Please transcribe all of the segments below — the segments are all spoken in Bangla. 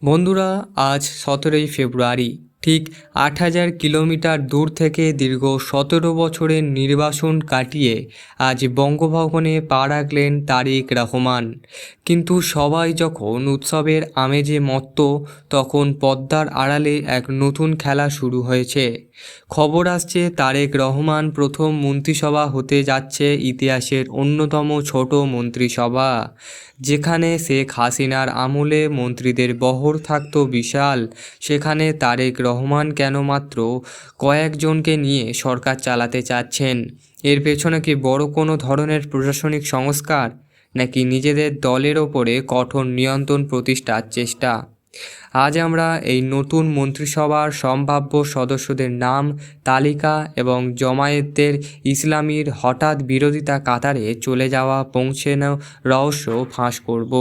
বন্ধুরা, আজ 17ই ফেব্রুয়ারি। ঠিক 8,000 কিলোমিটার দূর থেকে দীর্ঘ 17 বছরের নির্বাসন কাটিয়ে আজ বঙ্গভবনে পা রাখলেন তারেক রহমান। কিন্তু সবাই যখন উৎসবের আমেজে মত্ত, তখন পর্দার আড়ালে এক নতুন খেলা শুরু হয়েছে। খবর আসছে তারেক রহমান প্রথম মন্ত্রিসভা হতে যাচ্ছে ইতিহাসের অন্যতম ছোট মন্ত্রিসভা। যেখানে শেখ হাসিনার আমলে মন্ত্রীদের বহর থাকতো বিশাল, সেখানে তারেক রহমান কেন মাত্র কয়েকজনকে নিয়ে সরকার চালাতে চাচ্ছেন? এর পেছনে কি বড় কোনো ধরনের প্রশাসনিক সংস্কার, নাকি নিজেদের দলের ওপরে কঠোর নিয়ন্ত্রণ প্রতিষ্ঠার চেষ্টা? আজ আমরা এই নতুন মন্ত্রিসভার সম্ভাব্য সদস্যদের নাম, তালিকা এবং জামায়াতের ইসলামীর হঠাৎ বিরোধিতা কাতারে চলে যাওয়া পৌঁছানো রহস্য ফাঁস করব।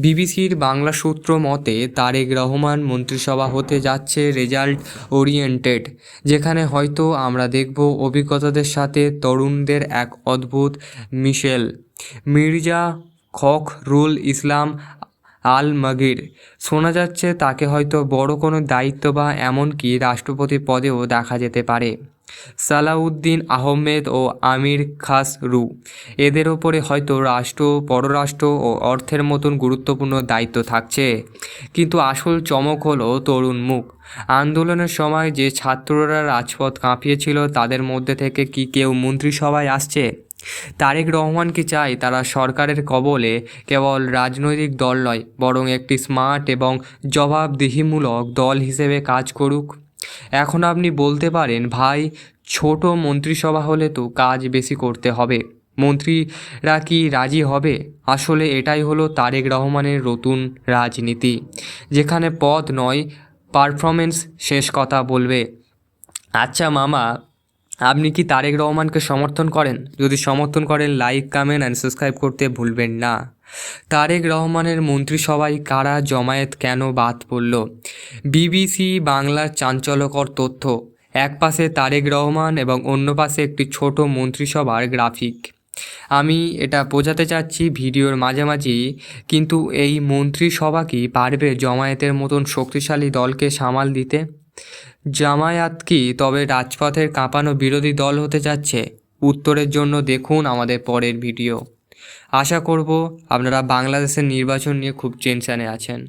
বিবিসির বাংলা সূত্র মতে তারেক রহমান মন্ত্রিসভা হতে যাচ্ছে রেজাল্ট ওরিয়েন্টেড, যেখানে হয়তো আমরা দেখব অভিজ্ঞতাদের সাথে তরুণদের এক অদ্ভুত মিশেল। মির্জা ফখরুল ইসলাম আলমগীর, শোনা যাচ্ছে তাকে হয়তো বড় কোনো দায়িত্ব বা এমনকি রাষ্ট্রপতি পদেও দেখা যেতে পারে। সালাউদ্দিন আহমেদ ও আমির খাসরু, এদের ওপরে হয়তো রাষ্ট্র, পররাষ্ট্র ও অর্থের মতন গুরুত্বপূর্ণ দায়িত্ব থাকছে। কিন্তু আসল চমক হলো তরুণ মুখ। আন্দোলনের সময় যে ছাত্ররা রাজপথ কাঁপিয়েছিল, তাদের মধ্যে থেকে কি কেউ মন্ত্রিসভায় আসছে? তারেক রহমান কি চায় তারা সরকারের কবলে কেবল রাজনৈতিক দল নয়, বরং একটি স্মার্ট এবং জবাবদিহিমূলক দল হিসেবে কাজ করুক? এখন আপনি বলতে পারেন, ভাই, ছোট মন্ত্রিসভা হলে তো কাজ বেশি করতে হবে, মন্ত্রীরা কি রাজি হবে? আসলে এটাই হলো তারেক রহমানের নতুন রাজনীতি, যেখানে পদ নয়, পারফরমেন্স শেষ কথা বলবে। আচ্ছা মামা, আপনি কি তারেক রহমানকে সমর্থন করেন? যদি সমর্থন করেন, লাইক, কমেন্ট অ্যান্ড সাবস্ক্রাইব করতে ভুলবেন না। তারেক রহমানের মন্ত্রিসভায় কারা, জামায়াত কেন বাদ পড়ল? বিবিসি বাংলার চাঞ্চল্যকর তথ্য। এক পাশে তারেক রহমান এবং অন্য পাশে একটি ছোট মন্ত্রিসভার গ্রাফিক। আমি এটা বোঝাতে চাচ্ছি ভিডিওর মাঝামাঝি, কিন্তু এই মন্ত্রিসভা কি পারবে জামায়াতের মতন শক্তিশালী দলকে সামাল দিতে? জামায়াত কি তবে রাজপথের কাঁপানো বিরোধী দল হতে যাচ্ছে? উত্তরের জন্য দেখুন আমাদের পরের ভিডিও। আশা করব আপনারা বাংলাদেশের নির্বাচন নিয়ে খুব টেনশনে আছেন।